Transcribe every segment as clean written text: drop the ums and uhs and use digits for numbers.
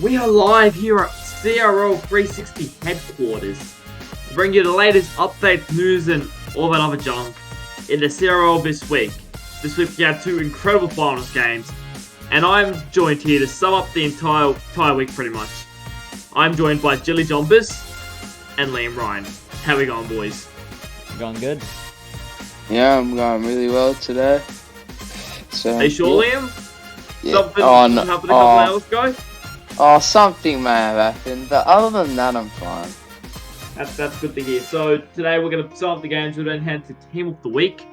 We are live here at CRL 360 headquarters to bring you the latest updates, news, and all that other junk in the CRL this week. This week we had two incredible finals games, and I'm joined here to sum up the entire week pretty much. I'm joined by Jilly Jombers and Liam Ryan. How we going, boys? Going good? Yeah, I'm going really well today. So, Are you sure, Liam? Yeah. Something happened a couple hours ago? Something may have happened, but other than that, I'm fine. That's good to hear. So today we're going to sum up the games. We'll then head to Team of the Week.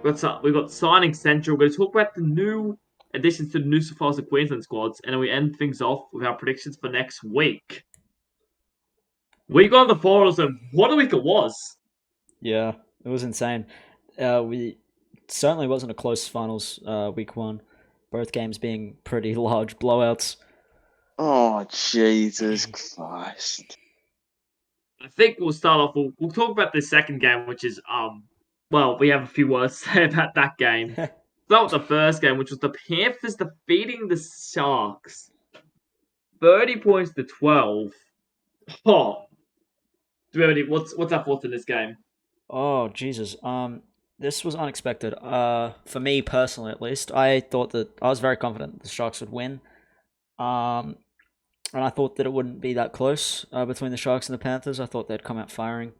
We've got Signing Central. We're going to talk about the new additions to the New South Wales and Queensland squads, and then we end things off with our predictions for next week. We got the finals, and what a week it was! Yeah, it was insane. We certainly wasn't a close finals week one. Both games being pretty large blowouts. Oh, Jesus Christ. I think we'll start off. We'll talk about the second game, which is well, we have a few words to say about that game. Start with the first game, which was the Panthers defeating the Sharks, 30 points to 12. Oh, do we have any? What's our thoughts in this game? Oh, Jesus. This was unexpected. For me personally, at least, I thought that I was very confident the Sharks would win. And I thought that it wouldn't be that close between the Sharks and the Panthers. I thought they'd come out firing,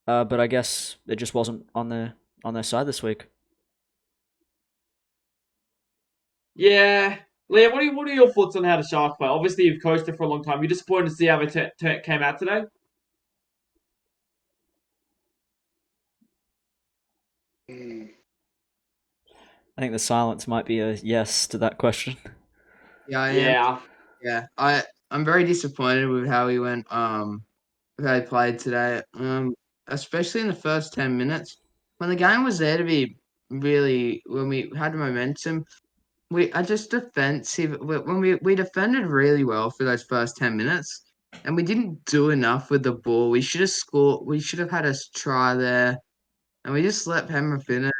but I guess it just wasn't on their side this week. Yeah, Liam, what are your thoughts on how the Sharks play? Obviously, you've coached it for a long time. You're disappointed to see how it came out today. I think the silence might be a yes to that question. Yeah, I am. Yeah, I'm very disappointed with how he went. With how he played today. Especially in the first 10 minutes when the game was there to be really when we had momentum. We are just defensive. When we defended really well for those first 10 minutes, and we didn't do enough with the ball. We should have scored. We should have had a try there, and we just let Penrith in it,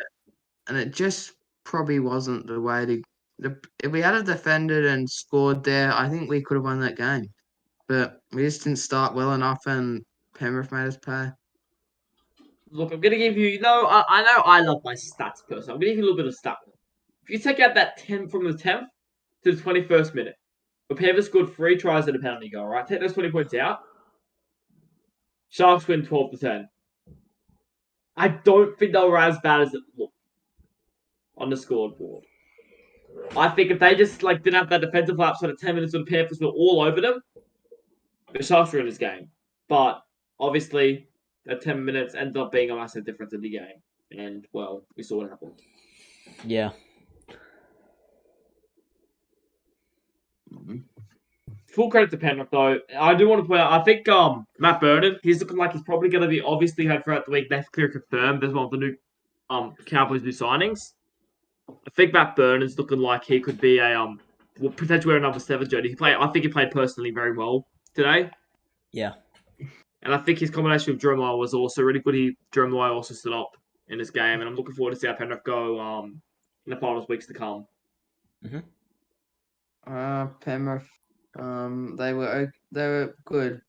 and it just probably wasn't the way to. If we had defended and scored there, I think we could have won that game. But we just didn't start well enough, and Penrith made us pay. Look, I'm going to give you, I know I love my stats person. I'm going to give you a little bit of stat. If you take out that 10 from the 10th to the 21st minute, the Panthers scored 3 tries and a penalty goal, right? Take those 20 points out. Sharks win 12 to 10. I don't think they were as bad as it looked on the scoreboard. I think if they just didn't have that defensive lapse for the 10 minutes when the Panthers were all over them, the Sharks were in this game. But obviously, that 10 minutes ended up being a massive difference in the game. And, well, we saw what happened. Yeah. Full credit to Penrith, though. I do want to point out, I think Matt Vernon, he's looking like he's probably going to be, obviously, had throughout the week, that's clear confirmed as one of the new Cowboys' new signings. I think Matt Vernon's looking like he could be potentially wear a number 7 jersey. I think he played personally very well today. Yeah. And I think his combination with Jeremiah was also really good. Jeremiah also stood up in this game, and I'm looking forward to see how Penrith go in the finals weeks to come. Penrith, they were good.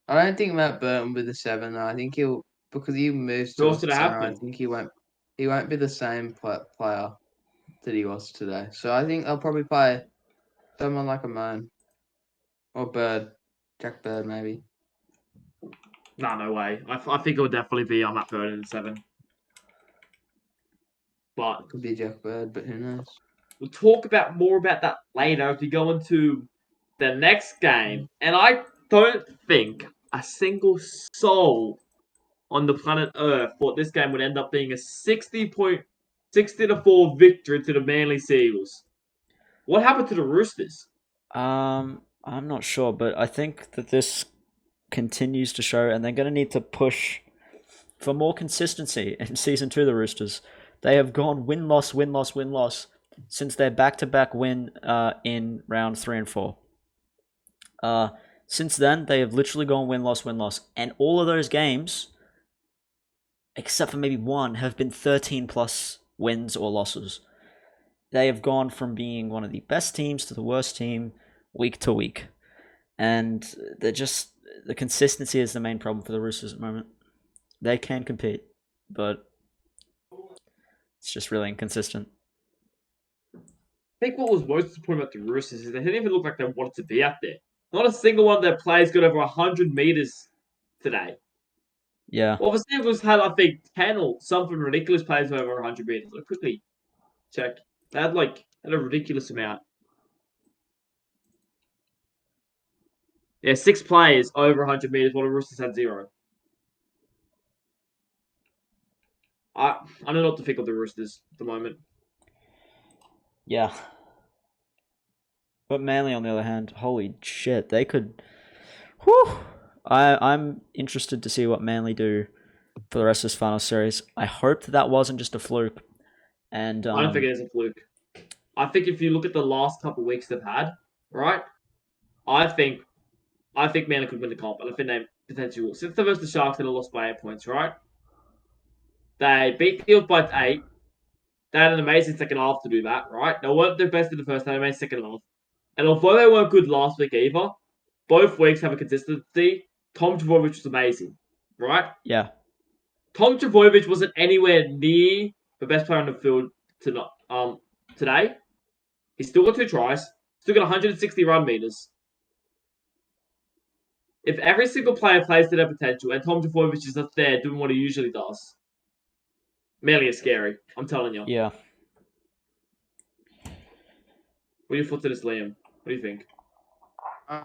I don't think Matt Burton with the 7 though. I think because he moves to the center. I think he won't be the same player that he was today. So I think they'll probably play someone like a man or Bird, Jack Bird maybe. No way. I think it would definitely be Matt Burton in 7. But it could be Jack Bird, but who knows? We'll talk more about that later as we go into the next game. And I don't think a single soul on the planet Earth thought this game would end up being a 60-4 victory to the Manly Seagulls. What happened to the Roosters? I'm not sure, but I think that this continues to show, and they're going to need to push for more consistency in Season 2 of the Roosters. They have gone win-loss, win-loss, win-loss since their back-to-back win in rounds 3 and 4. Since then, they have literally gone win-loss, win-loss, and all of those games, except for maybe one, have been 13-plus wins or losses. They have gone from being one of the best teams to the worst team week to week. and the consistency is the main problem for the Roosters at the moment. They can compete, but it's just really inconsistent. I think what was most disappointing about the Roosters is they didn't even look like they wanted to be out there. Not a single one of their players got over 100 meters today. Yeah. Well, the Steelers had, I think, 10 or something ridiculous players over 100 meters. Like, quickly check. They had a ridiculous amount. Yeah, 6 players over 100 meters, while the Roosters had 0. I don't know what to think of the Roosters at the moment. Yeah. But Manly, on the other hand, holy shit, they could. Whew! I'm interested to see what Manly do for the rest of this final series. I hope that wasn't just a fluke. And I don't think it is a fluke. I think if you look at the last couple of weeks they've had, right? I think Manly could win the comp. I think they potentially will. Since they versus the Sharks, they lost by 8 points, right? They beat the Eels by 8. They had an amazing second half to do that, right? They weren't the best in the first, they had an amazing second half. And although they weren't good last week either, both weeks have a consistency. Tom Trbojevic was amazing, right? yeah, Tom Trbojevic wasn't anywhere near the best player on the field today. He still got 2 tries, still got 160 run meters. If every single player plays to their potential and Tom Trbojevic is just there doing what he usually does, Manly is scary. I'm telling you. yeah. What are your thoughts on this, Liam? What do you think? I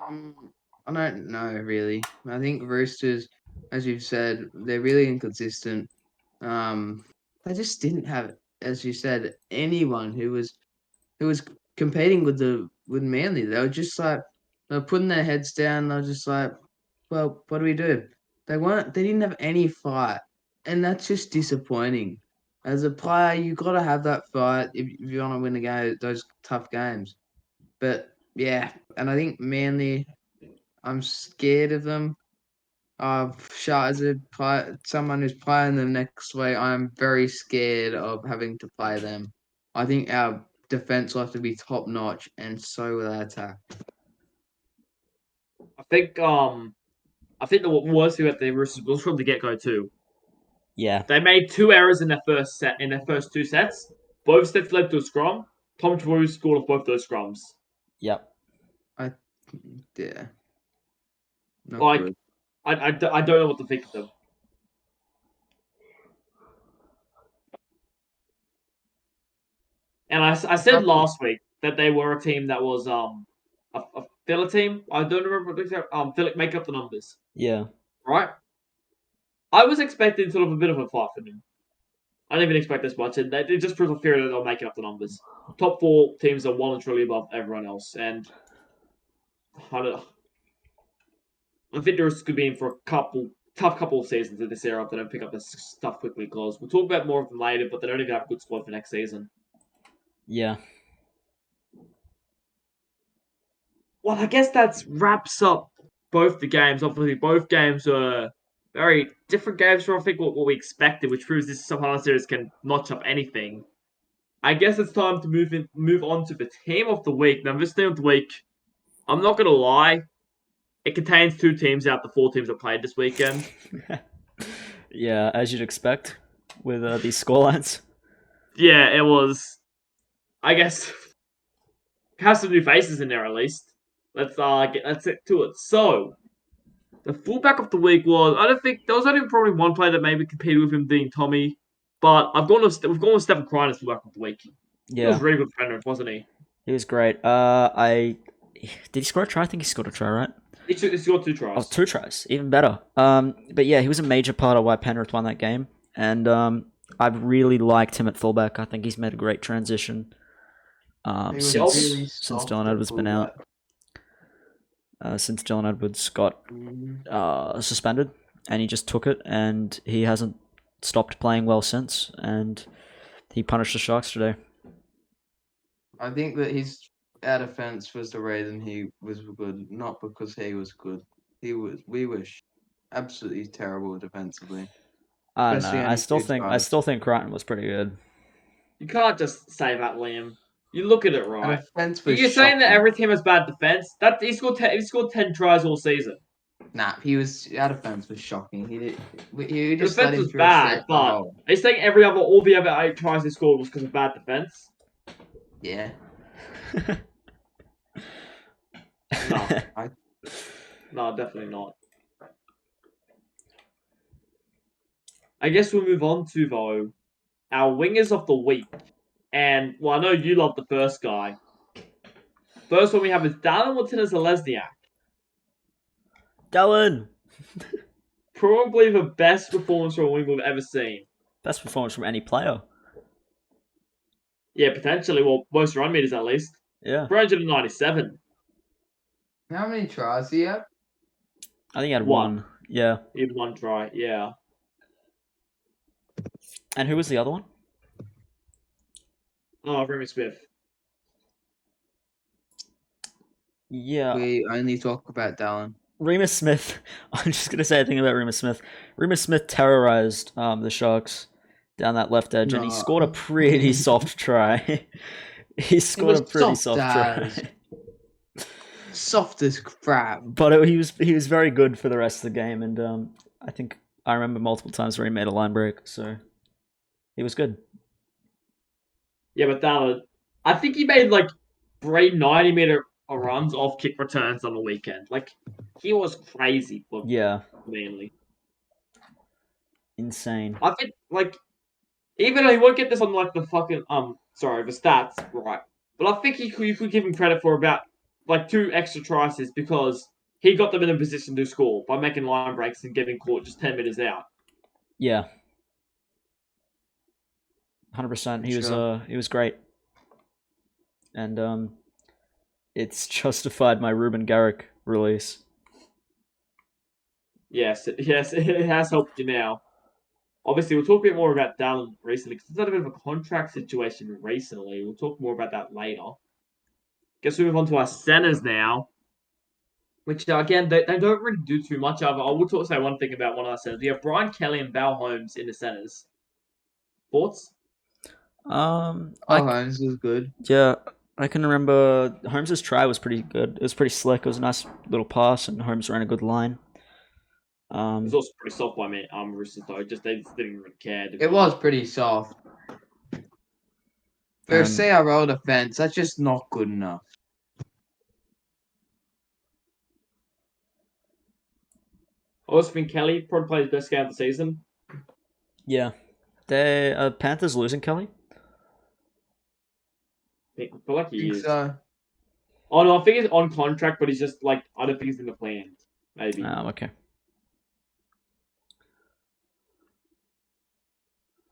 don't know really. I think Roosters, as you've said, they're really inconsistent. They just didn't have, as you said, anyone who was competing with Manly. They were just like they were putting their heads down. They were just like, well, what do we do? They didn't have any fight, and that's just disappointing. As a player, you got to have that fight if you want to win the game, those tough games. But yeah, and I think Manly, I'm scared of them. As someone who's playing them next week, I'm very scared of having to play them. I think our defense will have to be top notch, and so will our attack. I think the worst thing about the Roosters was from the get go too. Yeah. They made 2 errors in their first 2 sets. Both sets led to a scrum. Tom Trbojevic scored off both those scrums. Yep. Yeah, not Like, good. I don't know what to think of them. And I said last week that they were a team that was a filler team. I don't remember what they make up the numbers, Yeah. right? I was expecting sort of a bit of a fight from them. I didn't even expect this much, and it just proves a theory that they're making up the numbers. Top 4 teams are well and truly above everyone else, and I don't know. I think the Roosters could be in for a tough couple of seasons in this era if they don't pick up this stuff quickly. Because we'll talk about more of them later, but they don't even have a good squad for next season. Yeah. Well, I guess that wraps up both the games. Obviously, both games are very different games from I think what we expected, which proves this Soprano series can notch up anything. I guess it's time to move on to the team of the week. Now, this team of the week, I'm not gonna lie, it contains 2 teams out of the 4 teams that played this weekend. Yeah, as you'd expect with these scorelines. Yeah, it was. I guess have some new faces in there at least. Let's get to it. So the fullback of the week was I don't think there was only probably one player that maybe competed with him being Tommy, but we've gone with Stephen Crine as fullback of the week. He was Yeah. really good for Penrith, wasn't he? He was great. Did he score a try? I think he scored a try, right? He scored 2 tries. Oh, 2 tries, even better. But yeah, he was a major part of why Penrith won that game, and I've really liked him at fullback. I think he's made a great transition. Since Dylan Edwards been out, since Dylan Edwards got suspended, and he just took it, and he hasn't stopped playing well since, and he punished the Sharks today. I think that our defense was the reason he was good, not because he was good. We were absolutely terrible defensively. I don't Especially know. only 2 I tries. still think Crichton was pretty good. You can't just say that, Liam. You look at it The right. defense was You're saying that shocking. every team has bad defense. That he scored 10 tries all season. Nah, our defense was shocking. He The just let defense him was through a bad, straight but goal. are you saying all the other 8 tries he scored was because of bad defense? Yeah. No, no, definitely not. I guess we'll move on to though our wingers of the week, and well, I know you love the first guy. First one we have is Dallin Martinez-Lesniak. Dallin! Probably the best performance from a winger we've ever seen. Best performance from any player. Yeah, potentially. Well, most run meters at least. Yeah. 397. How many tries do you have? I think he had One. one. Yeah. He had 1 try, yeah. And who was the other one? Oh, Remy Smith. Yeah. We only talk about Dallin. Remus Smith. I'm just gonna say a thing about Remus Smith. Remus Smith terrorized the Sharks down that left edge, and he scored a pretty soft try. He scored a pretty soft try. Soft as crap. But he was very good for the rest of the game, and I think I remember multiple times where he made a line break, so he was good. Yeah, but Dallin, I think he made like 3 90-meter runs off kick returns on the weekend. Like, he was crazy for Manly. Insane. I think, like, even though he won't get this on like the fucking the stats, right? But I think you could give him credit for about like 2 extra tries because he got them in a position to score by making line breaks and getting caught just 10 meters out. Yeah. 100%. He was great. And it's justified my Ruben Garrick release. Yes, it has helped you now. Obviously, we'll talk a bit more about Dallin recently because he's had a bit of a contract situation recently. We'll talk more about that later. Guess we move on to our centers now, which again they don't really do too much of. I will say one thing about one of our centers. We have Brian Kelly and Val Holmes in the centers. Thoughts? Holmes was good. Yeah, I can remember Holmes's try was pretty good. It was pretty slick. It was a nice little pass, and Holmes ran a good line. It was also pretty soft by me. Roosters though, they just didn't really care. It was pretty soft. For a CRL defense, that's just not good enough. I also think Kelly probably played his best game of the season. Yeah. The Panthers losing Kelly? I feel like he is. So. Oh no, I think he's on contract, but he's just like I don't think he's in the plan. Maybe. Oh, okay.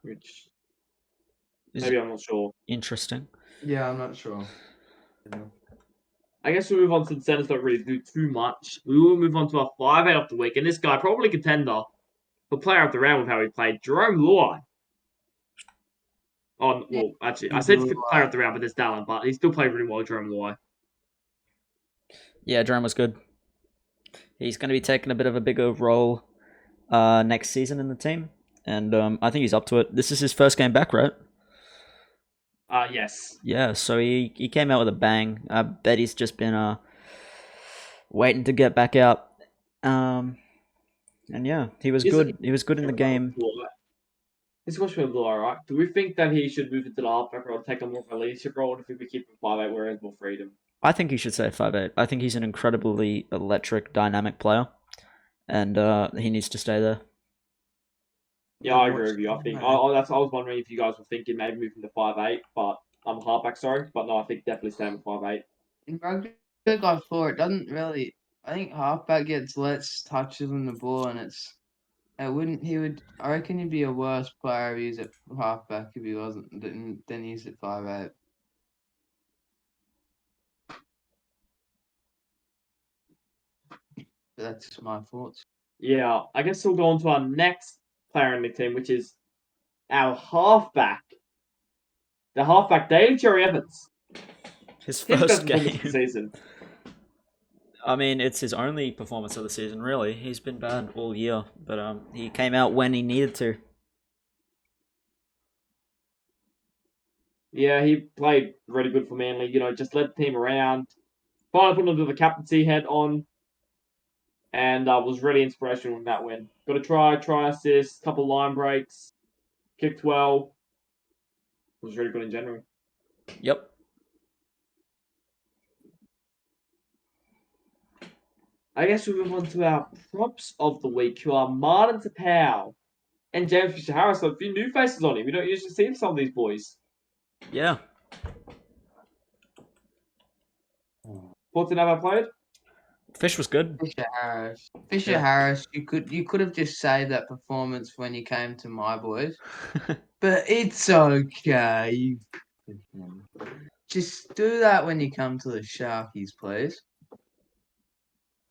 Which maybe I'm not sure. Interesting. Yeah, I'm not sure. I guess we'll move on to the centers. Don't really do too much. We will move on to our 5-8 of the week, and this guy probably contender for player of the round with how he played. Jerome Luai. Oh well, actually, I said player of the round, but there's Dallin, but he still played really well. Jerome Luai. Yeah, Jerome was good. He's going to be taking a bit of a bigger role next season in the team, and I think he's up to it. This is his first game back, right? Yes. Yeah, so he came out with a bang. I bet he's just been waiting to get back out. And yeah, he was good. He was good in the game. This question with Luai, right? Do we think that he should move into the halfback role, take a more of a leadership role, or do we think we keep him 5'8", where he has more freedom? I think he should say 5'8". I think he's an incredibly electric, dynamic player, and he needs to stay there. Yeah, I agree with you. I think I was wondering if you guys were thinking maybe moving to 5'8", but I'm halfback, sorry, but no, I think definitely staying with 5'8". In rugby, going forward, doesn't really. I think halfback gets less touches on the ball, and I reckon he'd be a worse player if he's at halfback if he wasn't than he's at 5'8". That's just my thoughts. Yeah, I guess we'll go on to our next player in the team, which is our halfback. The halfback, Daly Cherry Evans. His first game of the season. I mean, it's his only performance of the season, really. He's been bad all year, but he came out when he needed to. Yeah, he played really good for Manly. Just led the team around. Finally put him to the captaincy head on, and was really inspirational in that win. Got a try assist, couple line breaks, kicked well. Was really good in general. Yep. I guess we move on to our props of the week, who are Martin Tapau and James Fisher-Harris. So a few new faces on him. We don't usually see some of these boys. Yeah. Thoughts on how they played? Fish was good. Fisher Harris. You could have just saved that performance when you came to my boys, but it's okay. Just do that when you come to the Sharkies, please.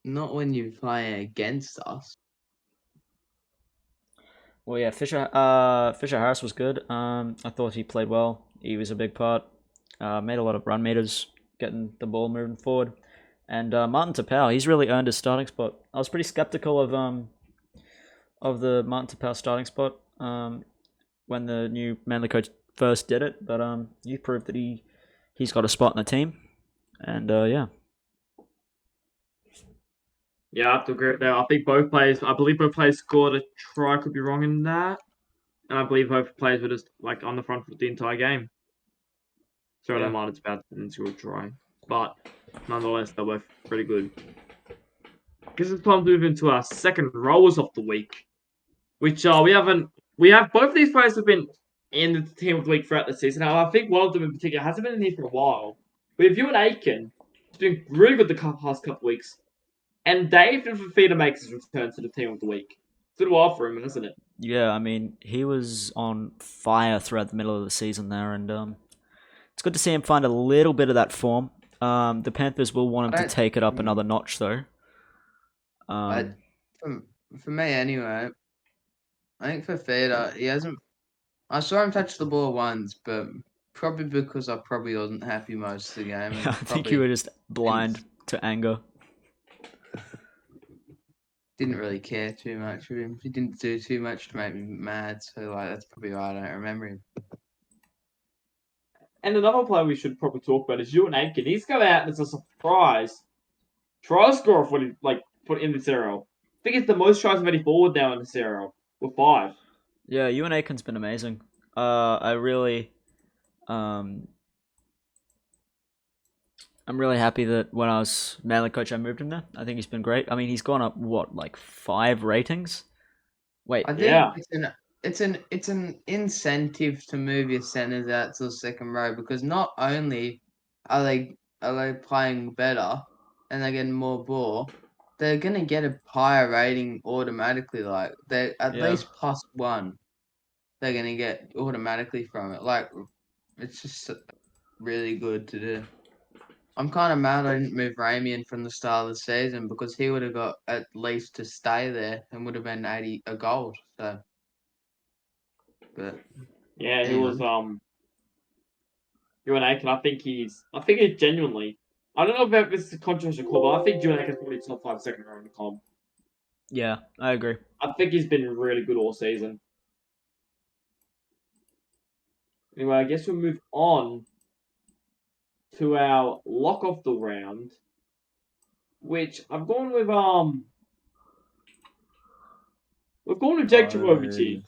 Not when you're playing against us. Well, yeah, Fisher Harris was good. I thought he played well. He was a big part. Made a lot of run meters, getting the ball moving forward. And Martin Tapau, he's really earned his starting spot. I was pretty skeptical of the Martin Tapau starting spot when the new Manly coach first did it, but he proved that he's got a spot in the team, and yeah. Yeah, I have to agree with that. I believe both players scored a try. I could be wrong in that. And I believe both players were just on the front foot the entire game. So I don't mind it's about to score a try. But nonetheless, they're both pretty good. Guess it's time to move into our second rollers of the week. Which we have both of these players have been in the team of the week throughout the season. Now, I think one of them in particular hasn't been in here for a while. We have Ewan Aiken. He's been really good the past couple of weeks. And Dave Fifita makes his return to the team of the week. It's been a while for him, hasn't it? Yeah, I mean, he was on fire throughout the middle of the season there, and it's good to see him find a little bit of that form. The Panthers will want him to take it up another notch, though. For me, anyway, I think for Fifita, he hasn't. I saw him touch the ball once, but probably because I probably wasn't happy most of the game. Yeah, I think you were just blind to anger. Didn't really care too much of him. He didn't do too much to make me mad, so that's probably why I don't remember him. And another player we should probably talk about is Ewan Aiken. He's come out as a surprise try scorer for put in the CRL. I think it's the most tries of any forward now in the CRL with 5. Yeah, Ewan Aiken's been amazing. I'm really happy that when I was Manly coach, I moved him there. I think he's been great. I mean, he's gone up 5 ratings. Wait, I think it's an incentive to move your centers out to the second row, because not only are they playing better and they're getting more ball, they're gonna get a higher rating automatically. Like they at least +1, they're gonna get automatically from it. Like it's just really good to do. I'm kind of mad I didn't move Ramian from the start of the season, because he would have got at least to stay there and would have been 80 a gold. So, but yeah, he was Ewan Aiken. I think he's genuinely. I don't know if this is a controversial call, but I think Ewan Aiken's probably top 5 second row in the comp. Yeah, I agree. I think he's been really good all season. Anyway, I guess we'll move on to our lock of the round, which I've gone with we've gone with Jake Trbojevic here.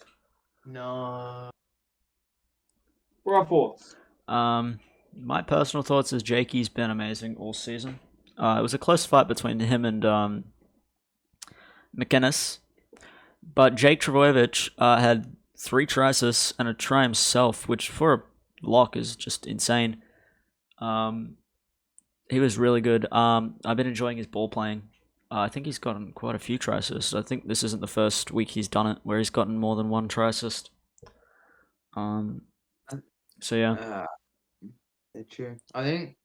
no. What are our thoughts? My personal thoughts is Jakey's been amazing all season. It was a close fight between him and McInnes, but Jake Trbojevic had 3 try assists and a try himself, which for a lock is just insane. He was really good. I've been enjoying his ball playing. I think he's gotten quite a few try assists. I think this isn't the first week he's done it where he's gotten more than 1 try assist. So yeah. True. I think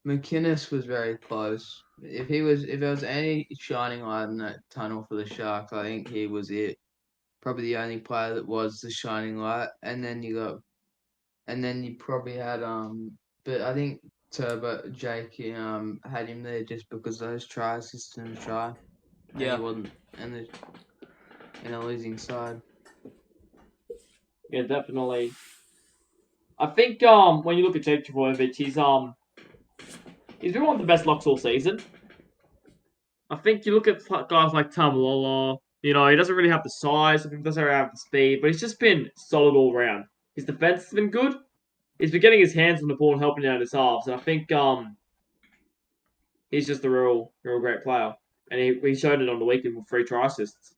McInnes was very close. If there was any shining light in that tunnel for the Sharks, I think he was it. Probably the only player that was the shining light. And then you probably had but I think Jake had him there just because those try assists and try. And Yeah. he wasn't in a losing side. Yeah, definitely. I think when you look at Jake Trbojevic, he's been one of the best locks all season. I think you look at guys like Tamalolo, he doesn't really have the size, I think he doesn't really have the speed, but he's just been solid all round. His defense has been good. He's been getting his hands on the ball and helping out his halves, and I think he's just a real great player. And he showed it on the weekend with 3 try assists.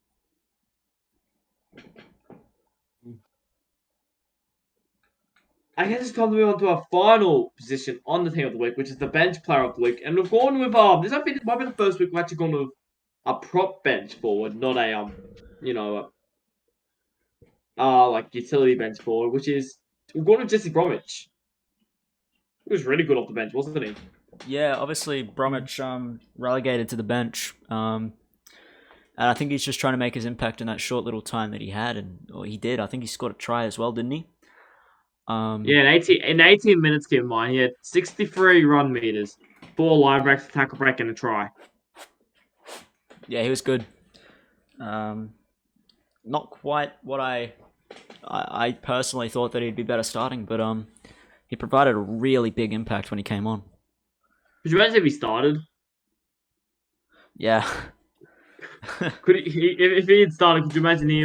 I guess it's time to move on to our final position on the team of the week, which is the bench player of the week. And we've gone with this might be the first week we've actually gone with a prop bench forward, not a like utility bench forward, which is we've gone with Jesse Bromwich. He was really good off the bench, wasn't he? Yeah, obviously Bromwich relegated to the bench. And I think he's just trying to make his impact in that short little time that he had, or he did. I think he scored a try as well, didn't he? Yeah, in 18 minutes, keep in mind, he had 63 run meters, 4 line breaks, a tackle break, and a try. Yeah, he was good. Not quite what I personally thought that he'd be better starting, but he provided a really big impact when he came on. Could you imagine if he started? Yeah. If he had started, could you imagine he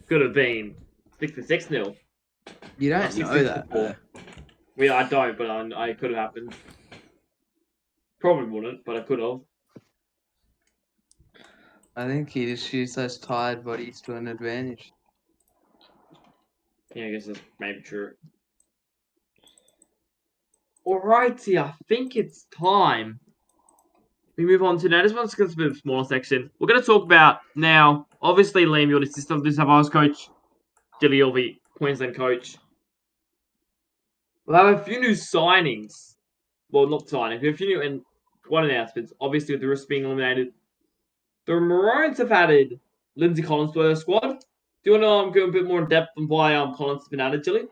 could have been 6-6-0? You don't know that. Yeah, I don't, but I could have happened. Probably wouldn't, but I could have. I think he just used those tired bodies to an advantage. Yeah, I guess that's maybe true. Alrighty, I think it's time we move on to now. This one's going to be a smaller section. We're going to talk about now. Obviously, Liam, you're the assistant of New South Wales coach. Dilly, you're the Queensland coach. We'll have a few new signings. Well, not signings. We have a few new one announcements. Obviously, with the Roosters being eliminated, the Maroons have added Lindsay Collins to their squad. Do you want to go a bit more in depth on why Collins has been added, Dilly?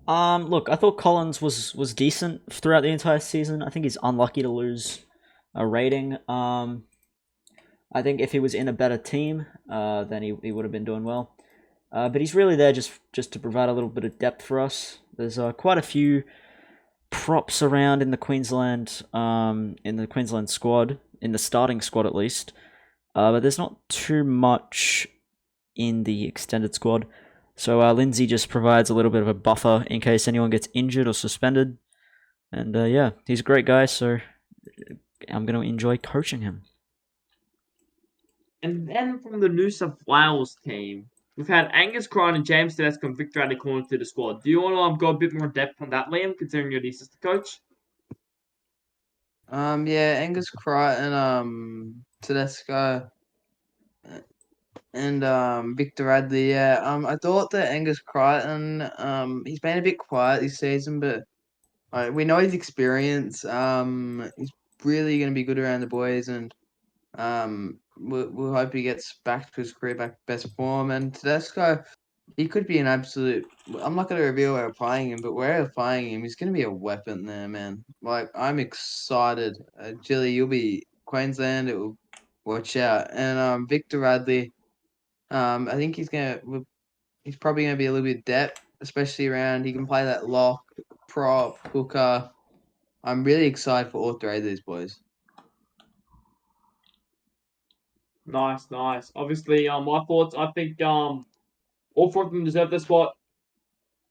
Look, I thought Collins was decent throughout the entire season. I think he's unlucky to lose a rating. I think if he was in a better team, then he would have been doing well. But he's really there just to provide a little bit of depth for us. There's quite a few props around in the Queensland squad, in the starting squad at least. But there's not too much in the extended squad. So Lindsay just provides a little bit of a buffer in case anyone gets injured or suspended. And yeah, he's a great guy, so I'm going to enjoy coaching him. And then from the New South Wales team, we've had Angus Crichton and James Tedesco and Victor Adekona to the squad. Do you want to go a bit more in depth on that, Liam, considering you're the assistant coach? Yeah, Angus Crichton, Tedesco, and Victor Radley. Yeah, I thought that Angus Crichton, he's been a bit quiet this season, but we know his experience. He's really going to be good around the boys, and we'll hope he gets back to his career back best form. And Tedesco, he could be an absolute. I'm not going to reveal where we're playing him, but where we're playing him, he's going to be a weapon there, man. Like, I'm excited. Jilly, you'll be Queensland. It will watch out. And Victor Radley, I think he's probably gonna be a little bit depth, especially around. He can play that lock, prop, hooker. I'm really excited for all 3 of these boys. Nice. Obviously, my thoughts. I think all 4 of them deserve their spot.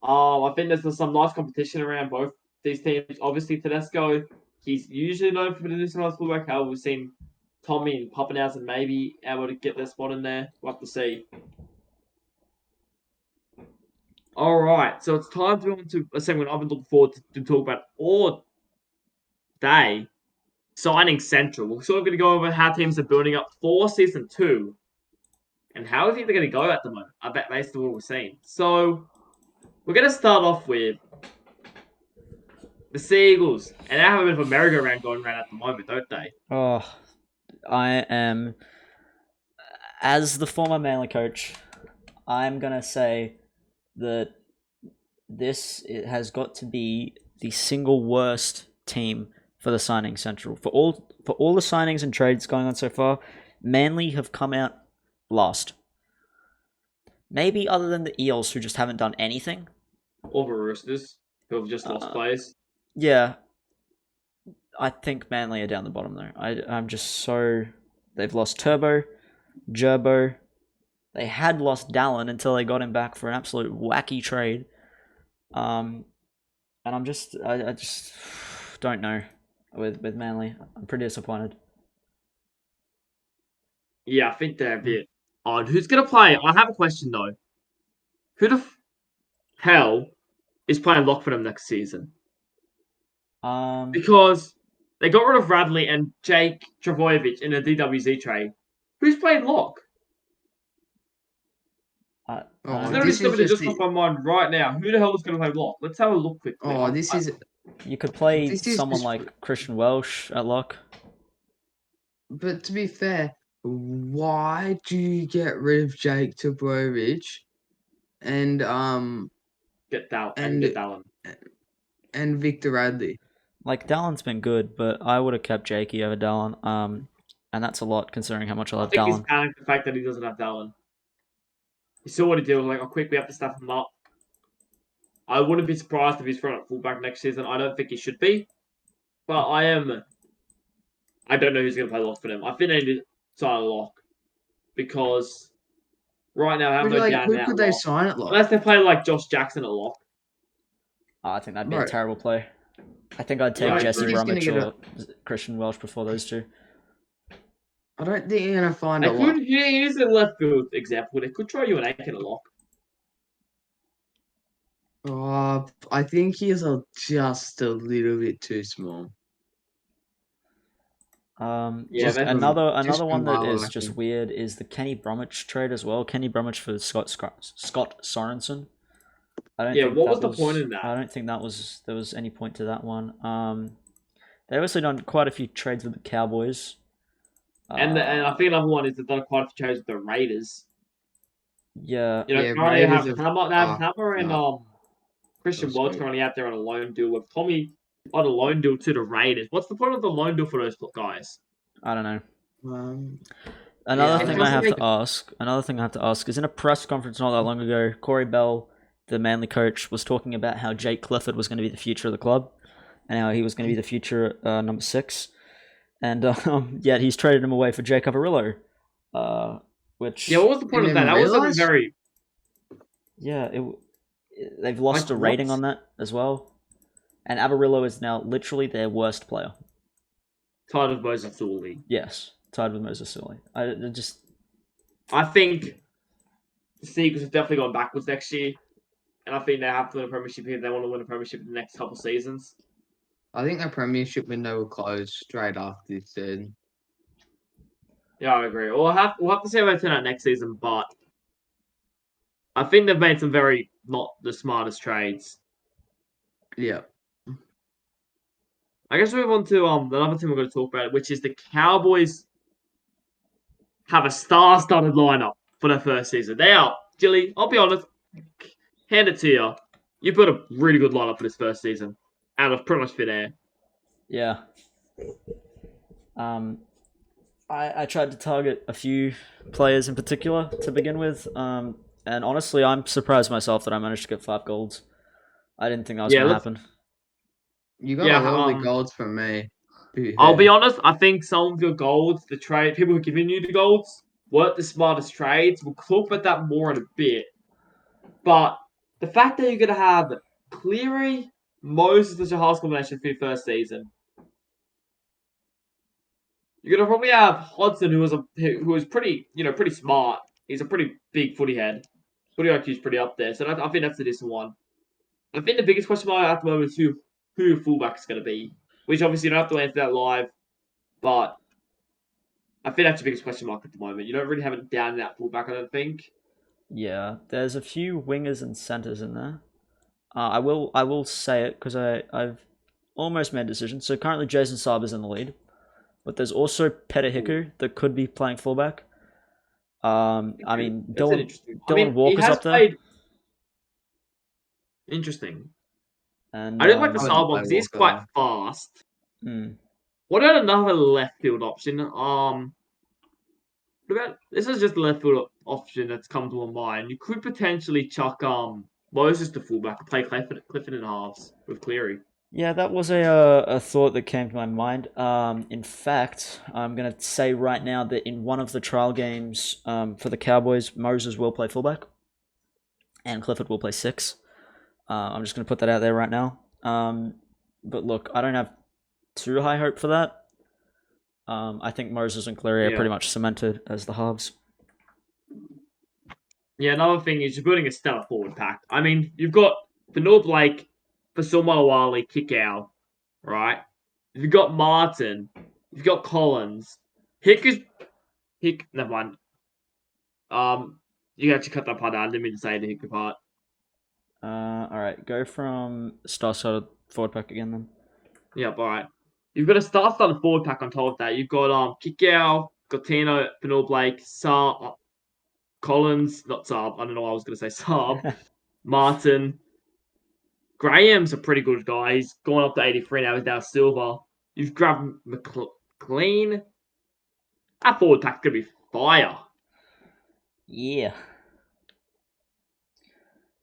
I think there's some nice competition around both these teams. Obviously, Tedesco, he's usually known for the New South Wales fullback. However, we've seen Tommy and Pappenhausen maybe able to get their spot in there. We'll have to see. All right, so it's time to go into a segment I've been looking forward to talk about all day. Signing Central. We're sort of going to go over how teams are building up for Season 2 and how I think they're going to go at the moment, I bet, based on what we're seeing. So, we're going to start off with the Seagulls. And they have a bit of a merry-go-round going around at the moment, don't they? Oh, I am, as the former Manly coach, I'm going to say that it has got to be the single worst team for the signing central. For all the signings and trades going on so far, Manly have come out last. Maybe other than the Eels, who just haven't done anything. Or the Roosters, who have just lost players. Yeah. I think Manly are down the bottom though. I'm just so... They've lost Turbo, Gerbo. They had lost Dallin until they got him back for an absolute wacky trade. And I just don't know with Manly. I'm pretty disappointed. Yeah, I think they're a bit odd. Who's going to play? I have a question, though. Who the hell is playing lock for them next season? Because they got rid of Radley and Jake Travojevic in a DWZ trade. Who's playing lock? There's something that just crossed my mind right now. Who the hell is going to play lock? Let's have a look quickly. You could play someone like Christian Welsh at lock. But to be fair, why do you get rid of Jake Travojevic and get Dallin and Victor Radley? Like, Dallin's been good, but I would have kept Jakey over Dallin. And that's a lot considering how much I love Dallin. I think he's panicked the fact that he doesn't have Dallin. He saw what he did. Like, oh, quick, we have to staff him up. I wouldn't be surprised if he's thrown at fullback next season. I don't think he should be. But I am. I don't know who's going to play lock for them. I think they need to sign a lock. Because right now, I have no doubt who could they sign at lock? Unless they play like Josh Jackson at lock. I think that'd be a terrible play. I think I'd take Jesse Bromwich or Christian Welsh before those two. I don't think you're going to find a lock. He is a left field example. They could try you an Aiken at lock. I think he's just a little bit too small. Another one that is just weird is the Kenny Bromwich trade as well. Kenny Bromwich for Scott Sorensen. What was the point in that? I don't think there was any point to that one. They've obviously done quite a few trades with the Cowboys. And I think another one is they've done quite a few trades with the Raiders. Yeah. Currently have Hammer and Christian Welch currently out there on a loan deal with Tommy on a loan deal to the Raiders. What's the point of the loan deal for those guys? I don't know. Another thing I have to ask is in a press conference not that long ago, Corey Bell, the Manly coach, was talking about how Jake Clifford was going to be the future of the club and how he was going to be the future number 6. And yet he's traded him away for Jake Averillo. Which... Yeah, what was the point of that? That was something very... Yeah, they've lost a rating on that as well. And Averillo is now literally their worst player. Tied with Moses Sully. Yes, tied with Moses Sully. I think the Seagulls have definitely gone backwards next year. And I think they have to win a premiership here. They want to win a premiership in the next couple of seasons. I think the premiership window will close straight after this season. Yeah, I agree. We'll have to see how they turn out next season, but I think they've made some very not the smartest trades. Yeah. I guess we move on to another team we're going to talk about, which is the Cowboys have a star-studded lineup for their first season. They are, Jilly, I'll be honest, hand it to you. You put a really good lineup for this first season. Out of pretty much thin air. Yeah. I tried to target a few players in particular to begin with. And honestly, I'm surprised myself that I managed to get 5 golds. I didn't think that was going to happen. You got a lot of golds from me. I'll be honest, I think some of your golds, the trade people who are giving you the golds, weren't the smartest trades. We'll talk about that more in a bit. But the fact that you're going to have Cleary, Moses as your half combination for your first season. You're gonna probably have Hodgson, who was pretty smart. He's a pretty big footy head. Footy IQ's pretty up there, so I think that's the decent one. I think the biggest question mark at the moment is who your fullback is going to be, which obviously you don't have to answer that live, but I think that's the biggest question mark at the moment. You don't really have it down in that fullback, I don't think. Yeah, there's a few wingers and centers in there. I will say it because I've almost made a decision. So currently Jason Saber's in the lead, but there's also Peter Hiku that could be playing fullback. I mean, Dylan Walker's up there. Interesting. And I do like the Saber because he's quite fast. What about another left field option? This is just a left field option that's come to my mind. You could potentially chuck Moses the fullback. Play Clifford in halves with Cleary. Yeah, that was a thought that came to my mind. In fact, I'm gonna say right now that in one of the trial games for the Cowboys, Moses will play fullback, and Clifford will play 6. I'm just gonna put that out there right now. But look, I don't have too high hope for that. I think Moses and Cleary are pretty much cemented as the halves. Yeah, another thing is you're building a stellar forward pack. I mean, you've got Fanor Blake, Fasuma Wali, Kickow, right? You've got Martin, you've got Collins. Hick, never mind. You actually cut that part out. I didn't mean to say the Hick part. Alright, go from star-started forward pack again then. Yeah, alright. You've got a star-started forward pack on top of that. You've got Kickow, Gotino, Fanor Blake, Saab, Collins, not Saab. I don't know why I was going to say Saab. Martin. Graham's a pretty good guy. He's gone up to 83 now. He's now silver. You've grabbed McLean. That forward pack's going to be fire. Yeah.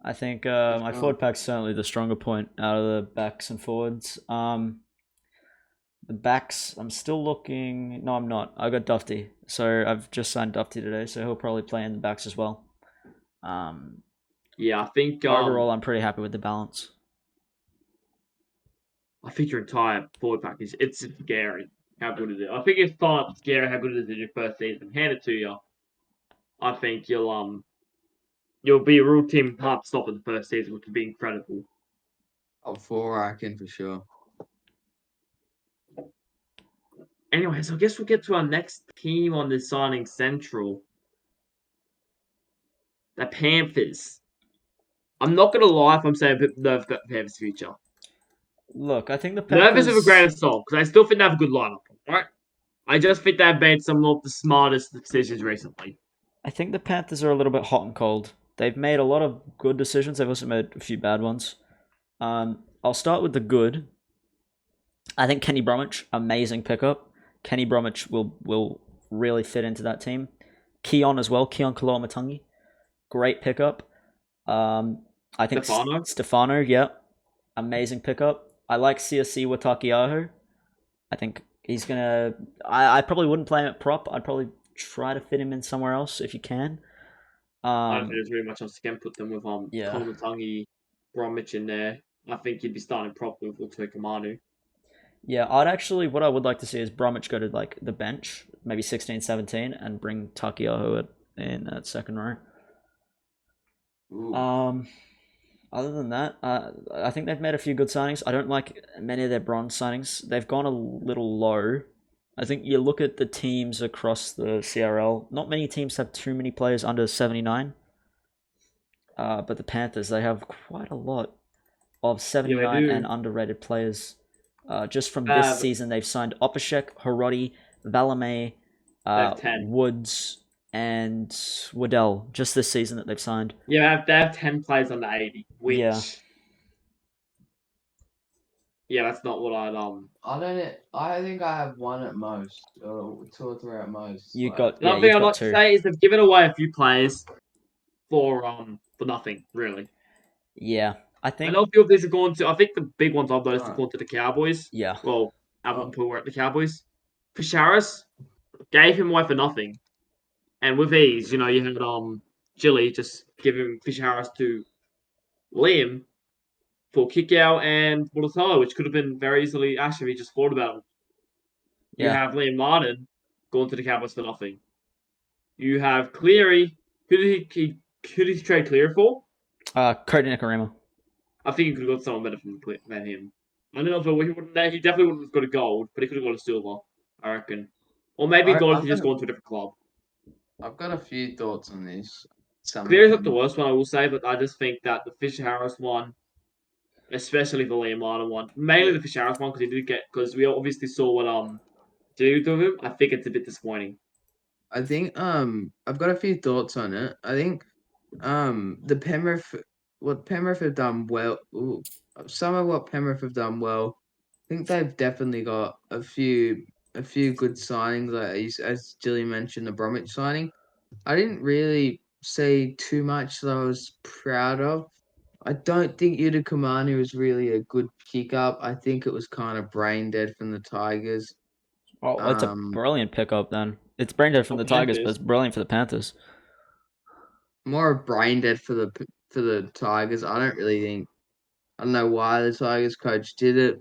I think my forward pack's certainly the stronger point out of the backs and forwards. The backs, I'm still looking. No, I'm not. I got Dufty. So I've just signed Dufty today, so he'll probably play in the backs as well. Yeah, I think overall, I'm pretty happy with the balance. I think your entire forward pack it's scary how good it is. I think it's scary how good it is in your first season. Hand it to you. I think you'll be a real team hard to stop in the first season, which would be incredible. Top 4, I reckon, for sure. Anyways, I guess we'll get to our next team on the signing central. The Panthers. I'm not gonna lie if I'm saying a bit nervous about the Panthers' future. Look, I think the Panthers... Nervous of a grain of salt, because I still think they have a good lineup, right? I just think they've made some of the smartest decisions recently. I think the Panthers are a little bit hot and cold. They've made a lot of good decisions. They've also made a few bad ones. I'll start with the good. I think Kenny Bromwich, amazing pickup. Kenny Bromwich will really fit into that team. Keon as well, Keon Kaloa-Matangi. Great pickup. I think Stefano, yeah. Amazing pickup. I like CSC Watakiaho. I think he's going to... I probably wouldn't play him at prop. I'd probably try to fit him in somewhere else if you can. I don't think there's really much else to put them with Kaloa-Matangi, Bromwich in there. I think you'd be starting prop with Kamanu. Yeah, what I would like to see is Bromwich go to like the bench, maybe 16, 17, and bring Takiaho in at second row. Ooh. Other than that, I think they've made a few good signings. I don't like many of their bronze signings. They've gone a little low. I think you look at the teams across the CRL, not many teams have too many players under 79. But the Panthers, they have quite a lot of 79 and underrated players. Just from this season, they've signed Opashek, Horodi, Valame, Woods, and Waddell. Just this season that they've signed. Yeah, they have 10 players under 80, which... Yeah, that's not what I'd... I think I have one at most, or 2 or 3 at most. Another thing I'd like to say is they've given away a few players for nothing, really. Yeah, I know a few of these have gone to... I think the big ones I've noticed have gone to the Cowboys. Yeah. Well, Alvin Poole were at the Cowboys. Fisharis gave him away for nothing. And with ease, you had Gilly just giving Fisher-Harris to Liam for Kickout and Walatalo, which could have been very easily Ash if he just thought about it. You have Liam Martin going to the Cowboys for nothing. You have Cleary. Who did he trade Cleary for? Cody Nicarima. I think he could have got someone better than him. I don't know if he definitely wouldn't have got a gold, but he could have got a silver, I reckon. Or maybe gold if he just gone to a different club. I've got a few thoughts on this. Cleary's not the worst one, I will say, but I just think that the Fisher-Harris one, especially the Liam Martin one, mainly the Fisher-Harris one, because we obviously saw what did do with him. I think it's a bit disappointing. I think I've got a few thoughts on it. I think what Penrith have done well. Some of what Penrith have done well. I think they've definitely got a few good signings. Like as Jilly mentioned, the Bromwich signing. I didn't really see too much that I was proud of. I don't think Yuta Kamani was really a good pickup. I think it was kind of brain dead from the Tigers. Oh, it's a brilliant pickup then. It's brain dead from the Tigers, but it's brilliant for the Panthers. More brain dead for the Tigers. I don't know why the Tigers coach did it.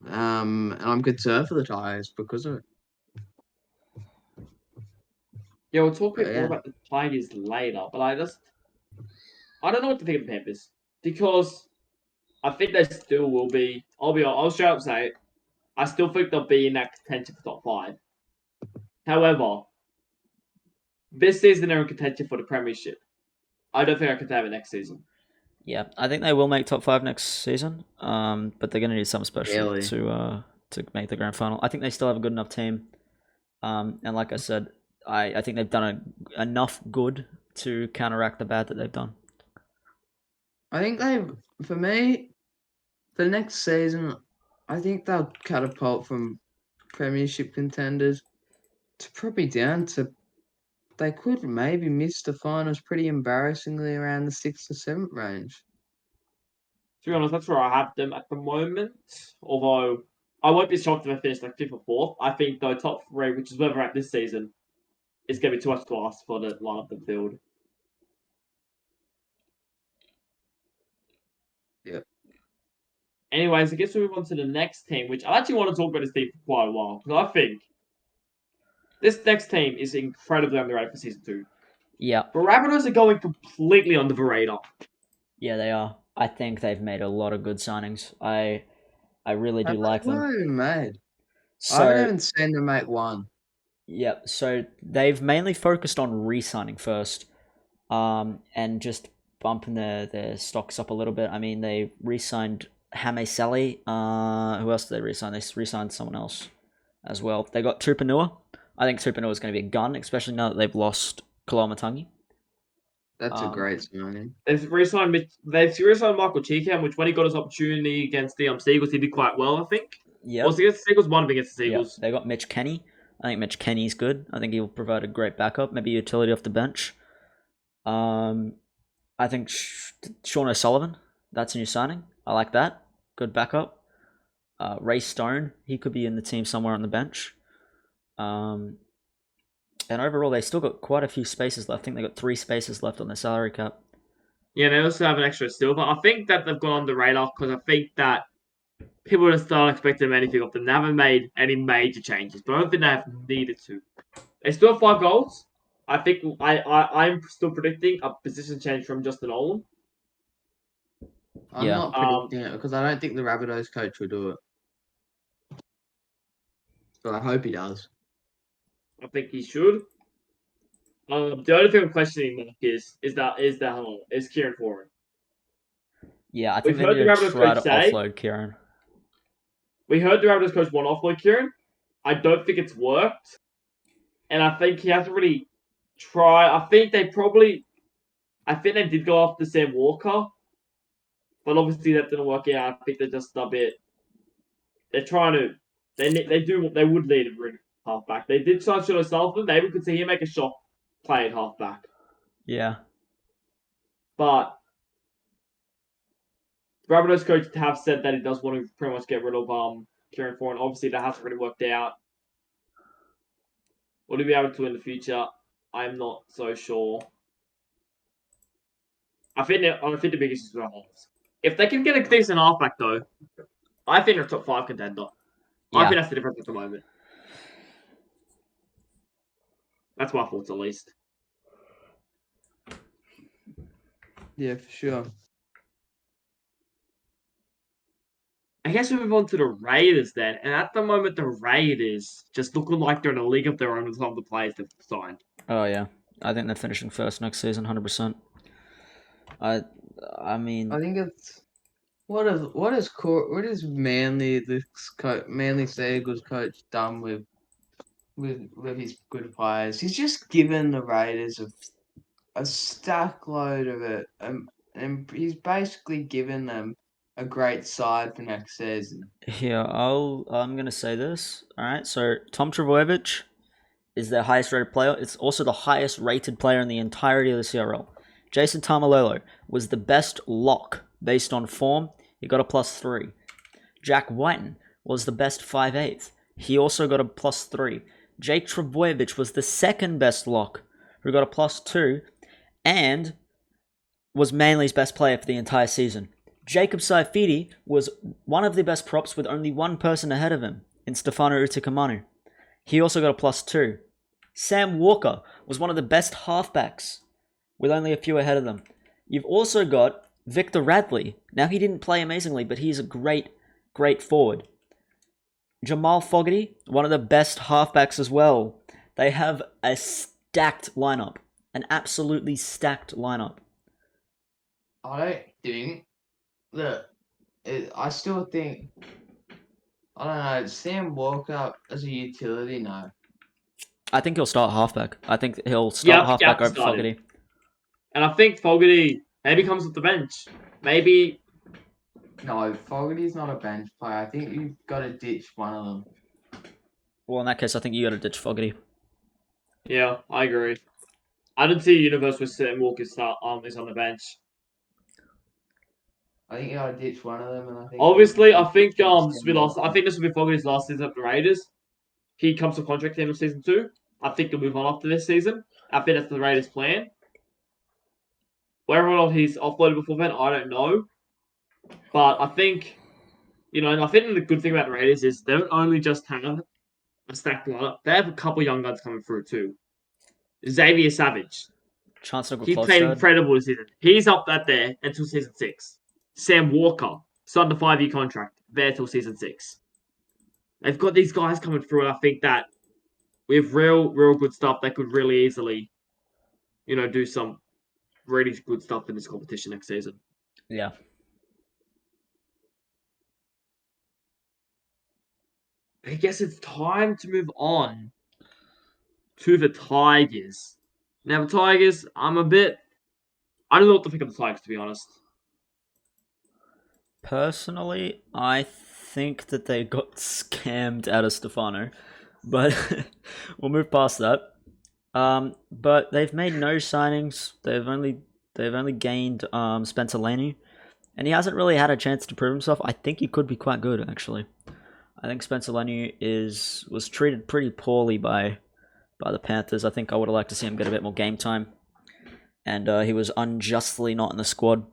And I'm concerned for the Tigers because of it. Yeah, we'll talk a bit more Yeah. about the Tigers later, but I don't know what to think of the Panthers because I think they still will be. I'll straight up say it. I still think they'll be in that contention for top 5. However, this season they're in contention for the premiership. I don't think I can have it next season. Yeah, I think they will make top 5 next season. But they're gonna need something special Really? to make the grand final. I think they still have a good enough team. And like I said, I think they've done enough good to counteract the bad that they've done. I think for me, for next season, I think they'll catapult from premiership contenders to probably down to they could maybe miss the finals pretty embarrassingly around the 6th or 7th range. To be honest, that's where I have them at the moment. Although I won't be shocked if they finish like 5th or 4th. I think though top 3, which is where we're at this season, is going to be too much to ask for the line up the field. Yep. Anyways, I guess we move on to the next team, which I actually want to talk about this team for quite a while because I think this next team is incredibly underrated for season 2. Yeah. The Rabbitohs are going completely under the radar. Yeah, they are. I think they've made a lot of good signings. I really do like them. What have they made? So, I haven't even seen them make one. Yeah, so they've mainly focused on re-signing first, and just bumping their stocks up a little bit. I mean, they re-signed Hame Sally. Who else did they re-sign? They re-signed someone else as well. They got Tupanua. I think Tupanua is going to be a gun, especially now that they've lost Koloamatangi. That's a great signing. They've re-signed Michael Cheekham, which when he got his opportunity against the Seagulls, he did quite well, I think. Yeah. Was against the Seagulls, one of against the Seagulls. Yep. They got Mitch Kenny. I think Mitch Kenny's good. I think he'll provide a great backup, maybe utility off the bench. I think Sean O'Sullivan, that's a new signing. I like that. Good backup. Ray Stone, he could be in the team somewhere on the bench. And overall, they still got quite a few spaces left. I think they got 3 spaces left on their salary cap. Yeah, they also have an extra still, but I think that they've gone on the radar because I think that people would have started expecting anything of them. They haven't made any major changes, but I don't think they have needed to. They still have 5 goals. I think I'm still predicting a position change from Justin Olam. I'm not predicting it because I don't think the Rabbitohs coach will do it. But I hope he does. I think he should. The only thing I'm questioning Mark is Kieran Foran. Yeah, I think they need to try to offload Kieran. We heard the Rabbitohs coach want to offload Kieran. I don't think it's worked. And I think he hasn't really tried. I think they did go after Sam Walker. But obviously that didn't work out. I think they're just a bit. They're trying to. They would need a ring halfback. They did sign Sean O'Sullivan. Maybe we could see him make a shot play at halfback. Yeah. But the Rabbitohs coach have said that he does want to pretty much get rid of Kieran Foran. Obviously, that hasn't really worked out. Will he be able to in the future? I'm not so sure. I think the biggest issue is halves. If they can get a decent halfback, though, I think they're a top 5 contender. Yeah. I think that's the difference at the moment. That's my thoughts, at least. Yeah, for sure. I guess we move on to the Raiders then. And at the moment, the Raiders just looking like they're in a league of their own with some of the players they've signed. Oh, yeah. I think they're finishing first next season, 100%. I mean... I think it's... What is Manly Seagulls coach done with his good players? He's just given the Raiders a stack load of it, and he's basically given them a great side for next season. Yeah, I'm gonna say this. All right, so Tom Trbojevic is their highest rated player. It's also the highest rated player in the entirety of the CRL. Jason Tamalolo was the best lock based on form, he got a +3. Jack Whiten was the best 5'8". He also got a +3. Jake Trebojevic was the second best lock, who got a +2, and was Manly's best player for the entire season. Jacob Saifidi was one of the best props with only one person ahead of him, in Stefano Utikamanu. He also got a +2. Sam Walker was one of the best halfbacks, with only a few ahead of them. You've also got Victor Radley. Now, he didn't play amazingly, but he's a great forward. Jamal Fogarty, one of the best halfbacks as well. They have a stacked lineup. An absolutely stacked lineup. I don't think that. I still think. I don't know. Sam Walker as a utility, no. I think he'll start halfback. I think he'll start halfback over Fogarty. And I think Fogarty maybe comes off the bench. Maybe. No, Fogarty's not a bench player. I think you've got to ditch one of them. Well, in that case, I think you got to ditch Fogarty. Yeah, I agree. I didn't see a universe where Sam Walker is on the bench. I think you got to ditch one of them, and I think. Obviously, I think this will be Fogarty's last season at the Raiders. He comes to contract at the end of season 2. I think he'll move on after this season. I think that's the Raiders' plan. Whether or not he's offloaded before then, I don't know. But I think, and I think the good thing about the Raiders is they don't only just have a stacked lineup. They have a couple young guns coming through too. Xavier Savage. He played incredible this season. He's up there until season 6. Sam Walker signed a 5-year contract there till season 6. They've got these guys coming through, and I think that with real good stuff, they could really easily, do some really good stuff in this competition next season. Yeah. I guess it's time to move on to the Tigers. Now, the Tigers, I don't know what to think of the Tigers, to be honest. Personally, I think that they got scammed out of Stefano, but we'll move past that. But they've made no signings. They've only gained Spencer Laney, and he hasn't really had a chance to prove himself. I think he could be quite good, actually. I think Spencer Laney was treated pretty poorly by the Panthers. I think I would have liked to see him get a bit more game time, and he was unjustly not in the squad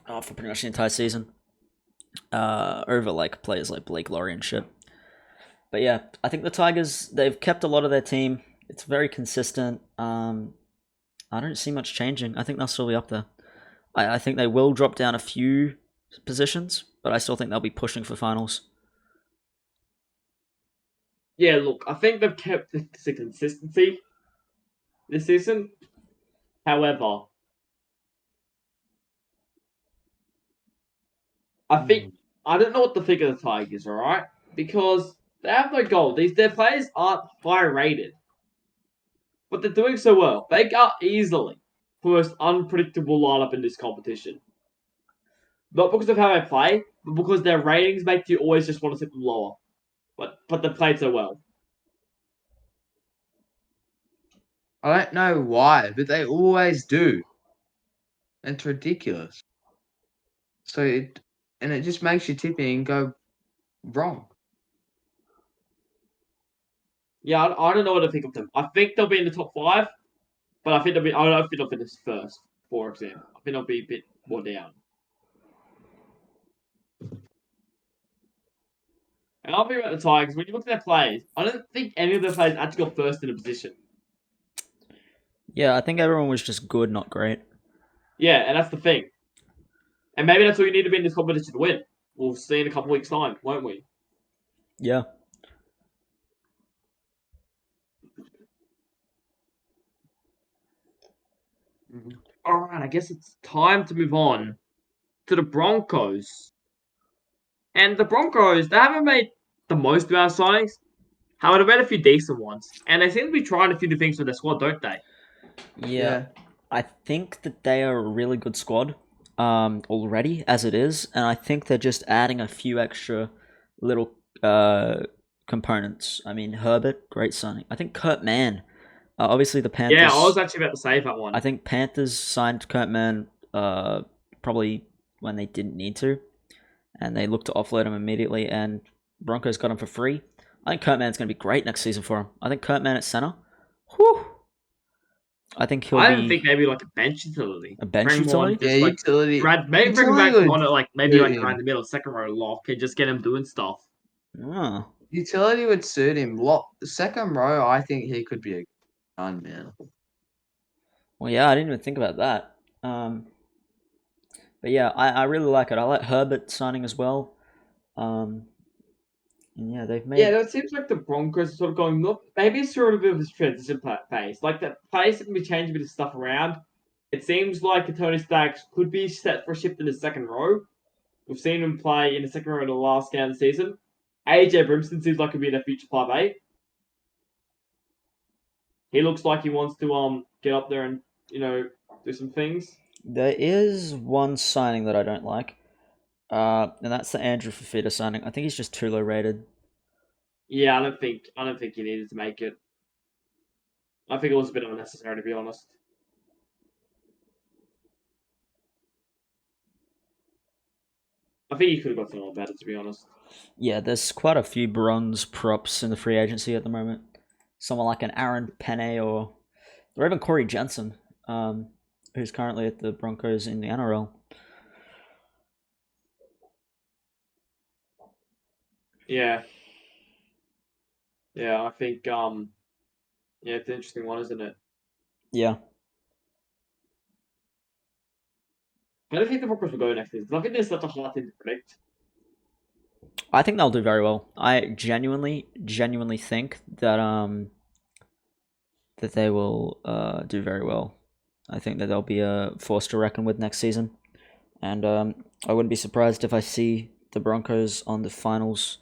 for pretty much the entire season. Over like players like Blake Laurie and shit. But yeah, I think the Tigers, they've kept a lot of their team. It's very consistent. I don't see much changing. I think they'll still be up there. I think they will drop down a few positions, but I still think they'll be pushing for finals. Yeah, look, I think they've kept the consistency this season. However, I don't know what to think of the Tigers, alright? Because they have no goal. Their players aren't high rated. But they're doing so well. They are easily the most unpredictable lineup in this competition. Not because of how they play, but because their ratings make you always just want to sit them lower. But they played so well. I don't know why, but they always do. It's ridiculous. So it just makes you tipping go wrong. Yeah, I don't know what to think of them. I think they'll be in the top 5, but I don't think they'll finish first, for example. I think they'll be a bit more down. And I'll be about the Tigers. When you look at their plays, I don't think any of their players actually got first in a position. Yeah, I think everyone was just good, not great. Yeah, and that's the thing. And maybe that's all you need to be in this competition to win. We'll see in a couple weeks' time, won't we? Yeah. Alright, I guess it's time to move on to the Broncos. And the Broncos, they haven't made the most amount of signings. However, they've made a few decent ones. And they seem to be trying a few new things with their squad, don't they? Yeah. I think that they are a really good squad already, as it is. And I think they're just adding a few extra little components. I mean, Herbert, great signing. I think Kurt Mann. Obviously, the Panthers... Yeah, I was actually about to say that one. I think Panthers signed Kurt Mann probably when they didn't need to, and they looked to offload him immediately, and Broncos got him for free. I think Kurtman's going to be great next season for him. I think Kurtman at center, whew, I think he'll I be think maybe like a bench utility. a bench Bring one, utility. Yeah, just like utility. maybe bring him Utility back would on it, like maybe suit like him. around the middle, second row lock, and just get him doing stuff. Oh. Utility would suit him. Second row, I think he could be a gun, man. Well, yeah, I didn't even think about that. But yeah, I really like it. I like Herbert signing as well. And yeah, they've made. Yeah, it seems like the Broncos are sort of going, look, maybe it's sort of a bit of a transition phase. Like the pace can be changing a bit of stuff around. It seems like Tony Staggs could be set for a shift in the second row. We've seen him play in the second row in the last game of the season. AJ Brimson seems like he'll be their future 5'8". He looks like he wants to get up there and, do some things. There is one signing that I don't like. And that's the Andrew Fafita signing. I think he's just too low rated. Yeah, I don't think he needed to make it. I think it was a bit unnecessary, to be honest. I think he could have got something better, to be honest. Yeah, there's quite a few bronze props in the free agency at the moment. Someone like an Aaron Penne or even Corey Jensen, who's currently at the Broncos in the NRL. Yeah. Yeah, I think it's an interesting one, isn't it? Yeah. I don't think the Broncos will go next season. I think there's such a hard thing to predict. I think they'll do very well. I genuinely think that that they will do very well. I think that they'll be a force to reckon with next season, and I wouldn't be surprised if I see the Broncos on the finals,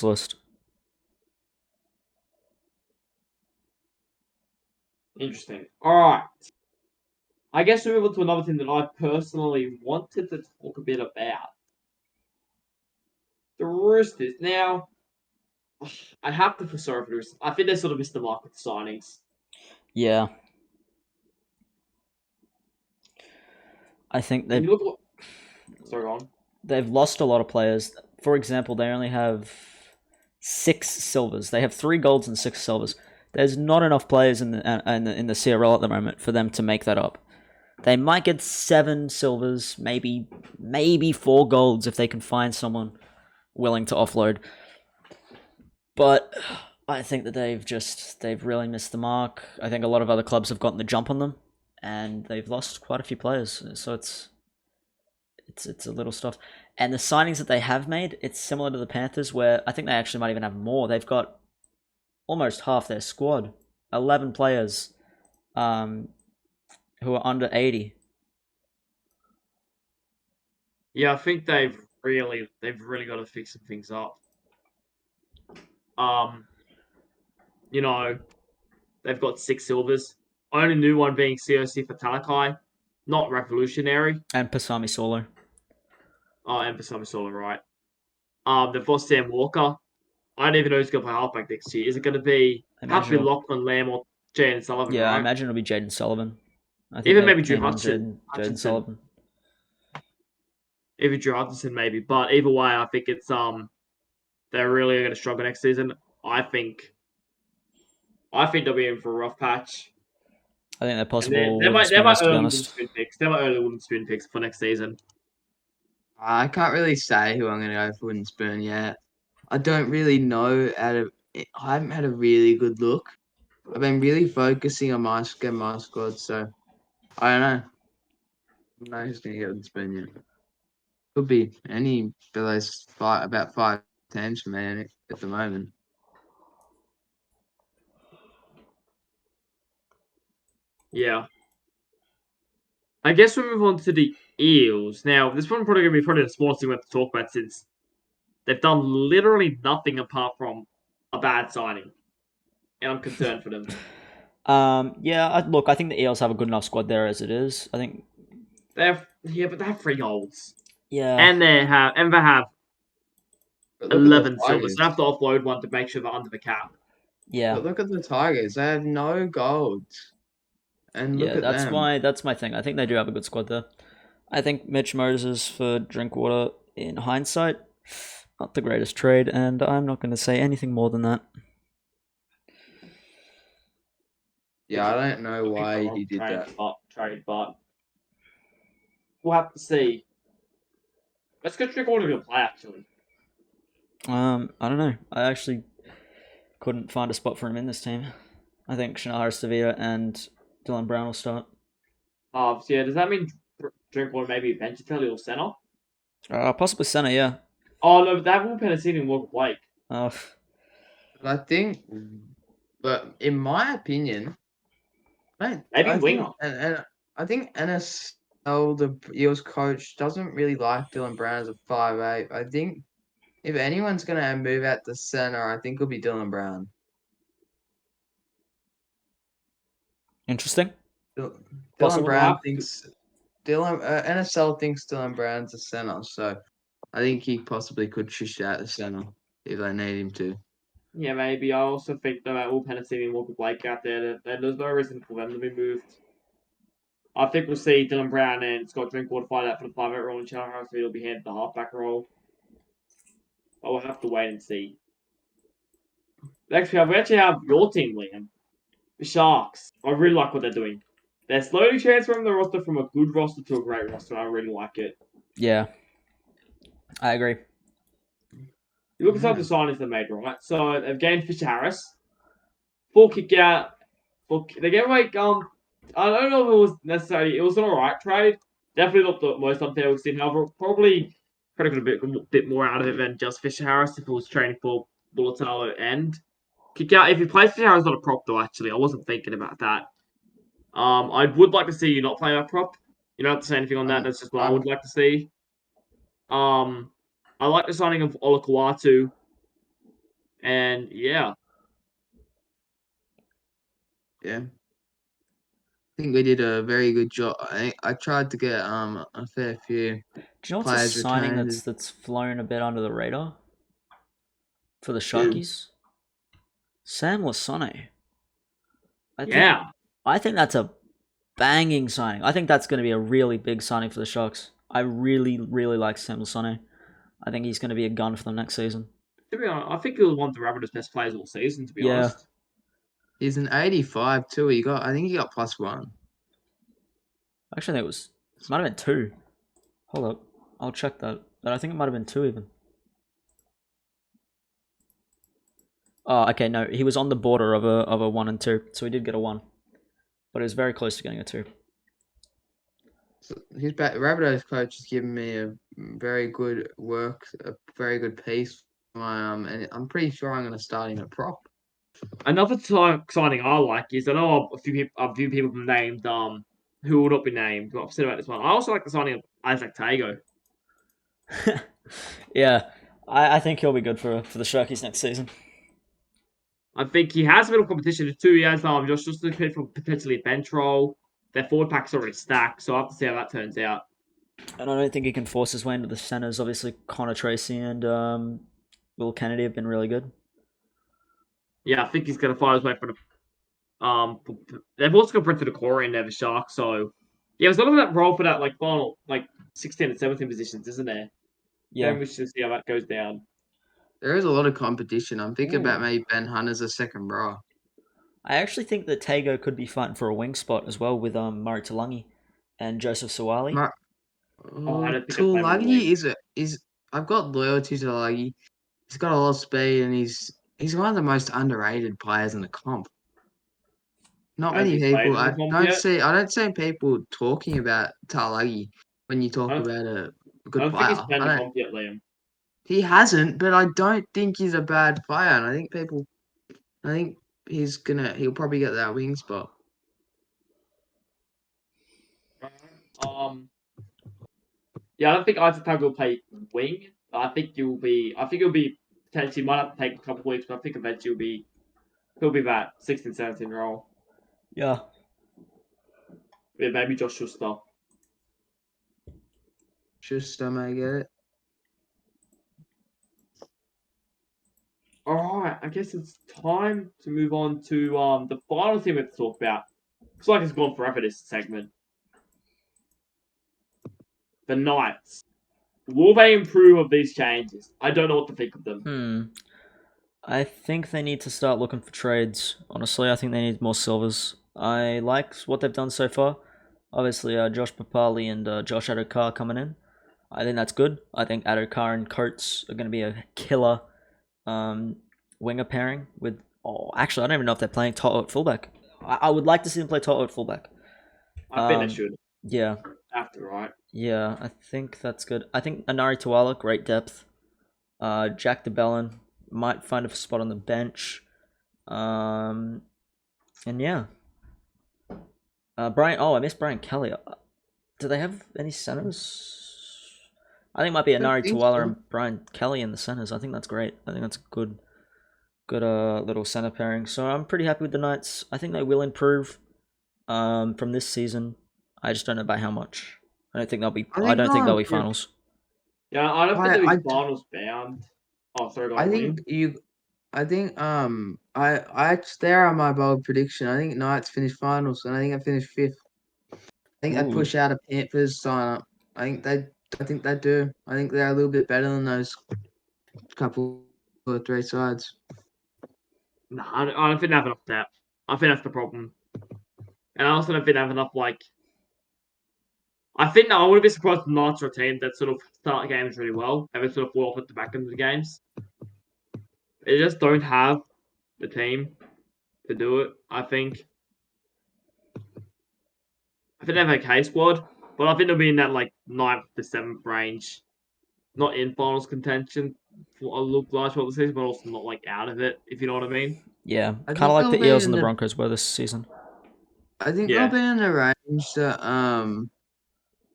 list. Interesting. All right. I guess we move on to another thing that I personally wanted to talk a bit about. The Roosters. Now, I have to feel sorry for the Roosters. I think they sort of missed the mark with the signings. Yeah. I think Sorry, go on. they've lost a lot of players. For example, they only have 6 silvers. They have 3 golds and 6 silvers. There's not enough players in the CRL at the moment for them to make that up. They might get 7 silvers, maybe 4 golds if they can find someone willing to offload. But I think that they've really missed the mark. I think a lot of other clubs have gotten the jump on them, and they've lost quite a few players. So it's a little stuff. And the signings that they have made, it's similar to the Panthers, where I think they actually might even have more. They've got almost half their squad, 11 players, who are under 80. Yeah, I think they've really got to fix some things up. They've got 6 silvers. Only new one being COC for Talakai. Not revolutionary. And Pasami Solo. Oh, and Pasami Solo, right. They've lost Sam Walker. I don't even know who's going to play halfback next year. Is it going to be happy Lachlan Lamb or Jaden Sullivan? Yeah, right? I imagine it'll be Jaden Sullivan. I think even maybe Drew Hutchinson. Jaden Sullivan. Even Drew Hutchinson, maybe. But either way, I think it's they're really going to struggle next season. I think they'll be in for a rough patch. I think they're possible. They might to be early honest. spoon picks. They might early wooden spoon picks for next season. I can't really say who I'm going to go for wooden spoon yet. I don't really know. I haven't had a really good look. I've been really focusing on my squad, so I don't know. I don't know who's going to get wooden spoon yet. Could be any for those about 5 teams for me at the moment. Yeah. I guess we move on to the Eels. Now, this one probably going to be the smallest thing we have to talk about since they've done literally nothing apart from a bad signing. And I'm concerned for them. Yeah, look, I think the Eels have a good enough squad there as it is. I think but they have 3 golds. Yeah. And they have 11 silvers. They have to offload one to make sure they're under the cap. Yeah. But look at the Tigers. They have no golds. And look Yeah, at them. that's my thing. I think they do have a good squad there. I think Mitch Moses for Drinkwater, in hindsight, not the greatest trade, and I'm not going to say anything more than that. Yeah, I don't know Looking for why a he did that. but we'll have to see. Let's go trick order to play actually. I don't know. I actually couldn't find a spot for him in this team. I think Shannara Sevilla and Dylan Brown will start. So yeah, does that mean Drinkwater maybe Benchatelli or center? Possibly center, yeah. Oh no, but that will Penasini and Walker Blake. Uh, I think, but in my opinion, Maybe I winger. think, and I think NSL, the Eels coach, doesn't really like Dylan Brown as a 5'8". I think if anyone's gonna move out the center, I think it'll be Dylan Brown. interesting. Dylan Possible. Brown thinks NSL thinks Dylan Brown's a center, so I think he possibly could shift out the center if they need him to. Yeah, maybe. I also think that all Penasini and Walker Blake out there, that there's no reason for them to be moved. I think we'll see Dylan Brown and Scott Drinkwater fight out for the 5'8" role, and Chandler Harrisfield will be handed the halfback role. But we'll have to wait and see. Next, we actually have your team, Liam. The Sharks. I really like what they're doing. They're slowly transferring the roster from a good roster to a great roster. I really like it. Yeah, I agree. You look inside the signings they made, right? So they've gained Fisher Harris, full kick out. They gave away I don't know if it was necessarily. It was an alright trade. Definitely not the most unfair we've seen. However, probably could have got a bit more out of it than just Fisher Harris if it was training for Bulatalo and kick out. If he plays Fisher Harris, not a prop though. Actually, I wasn't thinking about that. I would like to see you not play that prop. You don't have to say anything on that. That's just what I would like to see. I like the signing of Olakawatu, and yeah. Yeah. I think we did a very good job. I tried to get a fair few Do you know what's a players signing retained. that's flown a bit under the radar for the Who? Sharkies? Sam Lasone. Yeah. I think that's a banging signing. I think that's going to be a really big signing for the Sharks. I really, really like Sam Lasone. I think he's going to be a gun for them next season. To be honest, I think he was one of the Rabbitohs' best players all season, to be Yeah. honest. He's an 85 too. I think he got +1. Actually, I think it might have been 2. Hold up. I'll check that. But I think it might have been 2 even. Oh, okay, no. He was on the border of a 1 and 2. So he did get a 1. But he was very close to getting a 2. So his Rabbitohs coach has given me a very good piece. And I'm pretty sure I'm going to start him at prop. Another signing I like is I know a few people named who will not be named. I'm upset about this one. I also like the signing of Isaac Tago. Yeah, I think he'll be good for the Sharkies next season. I think he has a bit of competition in 2 years. Just looking for potentially a bench role. Their forward pack's already stacked, so I have to see how that turns out. And I don't think he can force his way into the centers. Obviously, Connor Tracy and Will Kennedy have been really good. Yeah, I think he's going to find his way for the. They've also got Brenton Decor in there, the Sharks. So yeah, there's a lot of that role for that final 16 and 17 positions, isn't there? Yeah. Then we should see how that goes down. There is a lot of competition. I'm thinking about maybe Ben Hunt as a second row. I actually think that Tago could be fighting for a wing spot as well with Murray Talangi and Joseph Sawali. I don't think I'd play him on the Tulagi is I've got loyalty to Tulagi. He's got a lot of speed and he's one of the most underrated players in the comp. Not Has many he played people. in the comp yet? I don't see people talking about Tulagi when you talk about a I good don't think player. he's played in the comp yet, Liam. He hasn't, but I don't think he's a bad player, and I think he'll probably get that wing spot. Yeah, I don't think Isaac Tago will play wing. I think he'll be potentially might have to take a couple of weeks, but I think eventually he'll be that 16, 17 role. Yeah. Yeah, maybe Josh Schuster. Schuster may get it. All right, I guess it's time to move on to the final team we have to talk about. Looks like it's gone forever, this segment. The Knights. Will they improve of these changes? I don't know what to think of them. I think they need to start looking for trades. Honestly, I think they need more silvers. I like what they've done so far. Obviously, Josh Papali and Josh Adokar coming in. I think that's good. I think Adokar and Coates are going to be a killer winger pairing with... Oh, actually, I don't even know if they're playing Toto at fullback. I would like to see them play Toto at fullback. I think they should. Yeah. After, right? Yeah, I think that's good. I think Anari Tuala, great depth. Jack DeBellin might find a spot on the bench. And yeah. Brian. Oh, I missed Brian Kelly. Do they have any centers? I think it might be Anari Tuala and Brian Kelly in the centers. I think that's great. I think that's a good little center pairing. So I'm pretty happy with the Knights. I think they will improve from this season. I just don't know by how much. I don't think they'll be. I don't think they'll be finals. Yeah, I don't think they'll be finals bound. Oh, sorry, go on. There are my bold prediction. I think Knights finish finals, and I think they finish 5th. I think they push out a Panthers sign up. I think they do. I think they're a little bit better than those couple or 3 sides. No, I don't think they have enough depth. I think that's the problem. And I also don't think they have enough, I think I wouldn't be surprised if the Knights are a team that sort of start games really well and then sort of fall off at the back end of the games. They just don't have the team to do it, I think. I think they have an okay squad, but I think they'll be in that 9th to 7th range. Not in finals contention for a large part of the season, but also not out of it, if you know what I mean. Yeah, kind of like the Eels and the Broncos were this season. I think they'll be in the range that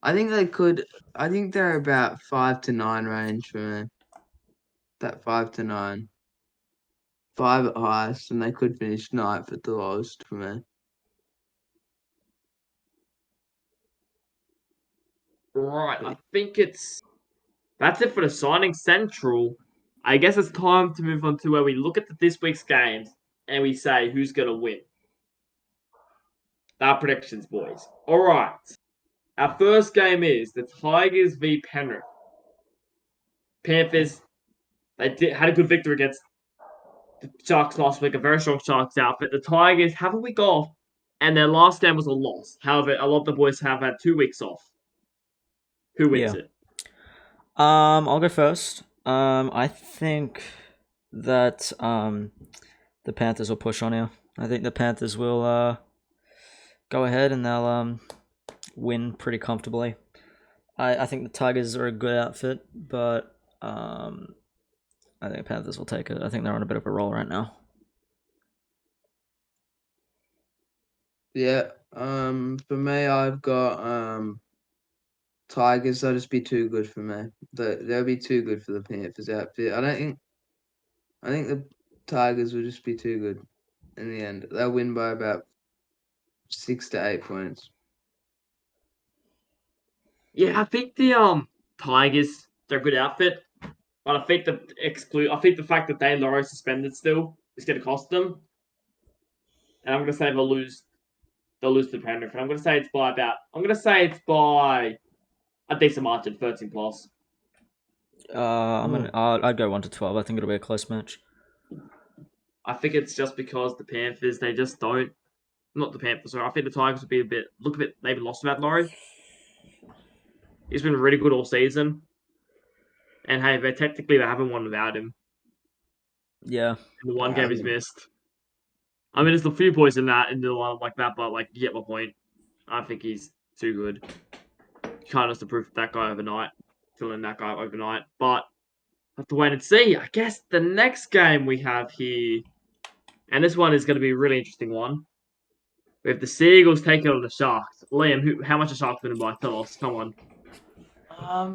I think they could. I think they're about 5 to 9 range for me. That 5 to 9, 5 at highest, and they could finish 9th at the lowest for me. Right, I think that's it for the signing central. I guess it's time to move on to where we look at this week's games and we say who's going to win. Our predictions, boys. All right. Our first game is the Tigers v Penrith. Panthers, had a good victory against the Sharks last week, a very strong Sharks outfit. The Tigers have a week off, and their last game was a loss. However, a lot of the boys have had 2 weeks off. Who wins it? I'll go first. I think that the Panthers will push on here. I think the Panthers will go ahead and they'll win pretty comfortably. I think the Tigers are a good outfit, but I think the Panthers will take it. I think they're on a bit of a roll right now. Yeah. For me, I've got Tigers. They'll just be too good for me. They'll be too good for the Panthers outfit. I think the Tigers will just be too good in the end. They'll win by about 6 to 8 points. Yeah, I think the Tigers, they're a good outfit. But I think the fact that Dane Laurie suspended still is going to cost them. And I'm going to say they'll lose to Penrith. And I'm going to say it's by a decent margin, 13 plus. I'd go 1 to 12. I think it'll be a close match. I think it's just because the Panthers, they just don't. Not the Panthers, sorry. I think the Tigers would be look a bit maybe lost about Laurie. He's been really good all season. And hey, they haven't won without him. Yeah. And the one game he's missed. I mean, there's a few boys in the lineup like that, but you get my point. I think he's too good. You can't just approve that guy overnight, filling that guy overnight. But I have to wait and see. I guess the next game we have here, and this one is going to be a really interesting one. We have the Seagulls taking on the Sharks. Liam, how much are Sharks going to buy? Tell us. Come on.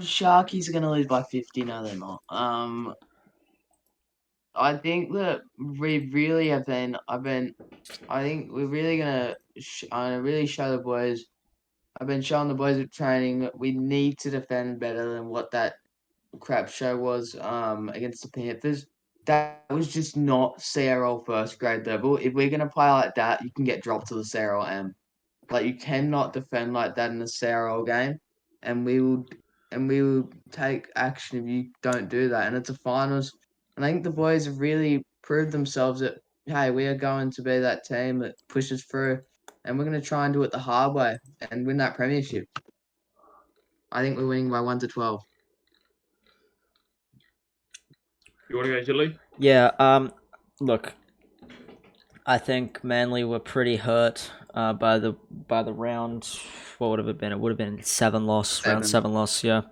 Sharkies are gonna lose by 50. No, they're not. I think that we really have been. I think we're really gonna. Really show the boys. I've been showing the boys at training that we need to defend better than what that crap show was. Against the Panthers. That was just not CRL first grade level. If we're gonna play like that, you can get dropped to the CRL M. Like you cannot defend like that in a CRL game, and we will take action if you don't do that. And it's a finals, and I think the boys have really proved themselves that hey, we are going to be that team that pushes through, and we're going to try and do it the hard way and win that premiership. I think we're winning by 1-12. You want to go, Chile? Yeah. Look, I think Manly were pretty hurt by the round. What would have it been? It would have been round 7 loss. Yeah.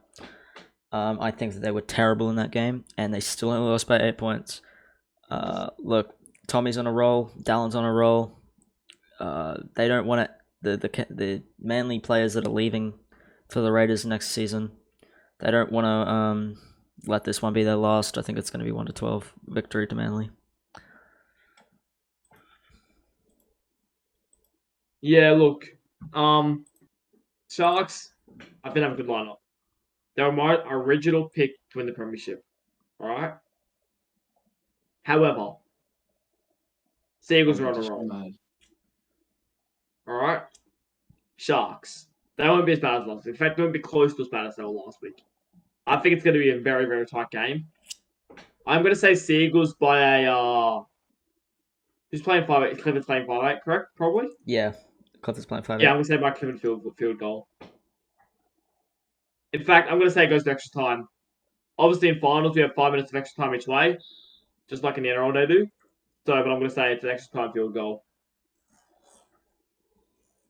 I think that they were terrible in that game, and they still only lost by 8 points. Look, Tommy's on a roll. Dallin's on a roll. They don't want it. The Manly players that are leaving for the Raiders next season, they don't want to let this one be their last. I think it's going to be 1-12 victory to Manly. Yeah, look, Sharks, I think have a good lineup. They're my original pick to win the premiership. All right. However, Seagulls are on a roll. All right. Sharks. They won't be as bad as last week. In fact, they won't be close to as bad as they were last week. I think it's going to be a very, very tight game. I'm going to say Seagulls by a. Who's playing 5-8? Clifford's playing 5-8, correct? Probably. Yeah, Clifford's playing 5-8. Yeah, I'm going to say by Clifford field goal. In fact, I'm going to say it goes to extra time. Obviously, in finals, we have 5 minutes of extra time each way, just like in the NRL they do. So, but I'm going to say it's an extra time field goal.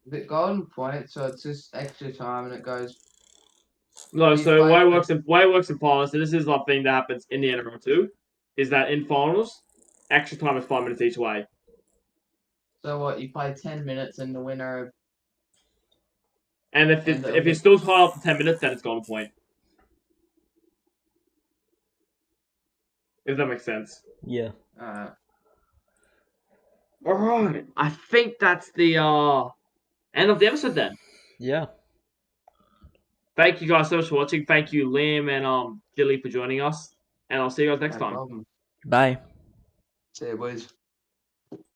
The golden point, so it's just extra time and it goes. No, so the way it works in finals, so this is the thing that happens in the NRL too, is that in finals, extra time is 5 minutes each way. So what? You play 10 minutes and the winner. And if you're still tied up to 10 minutes, then it's golden point. If that makes sense. Yeah. Alright. I think that's the end of the episode then. Yeah. Thank you guys so much for watching. Thank you, Liam and Gilly, for joining us. And I'll see you guys next time. Problem. Bye. See you, boys.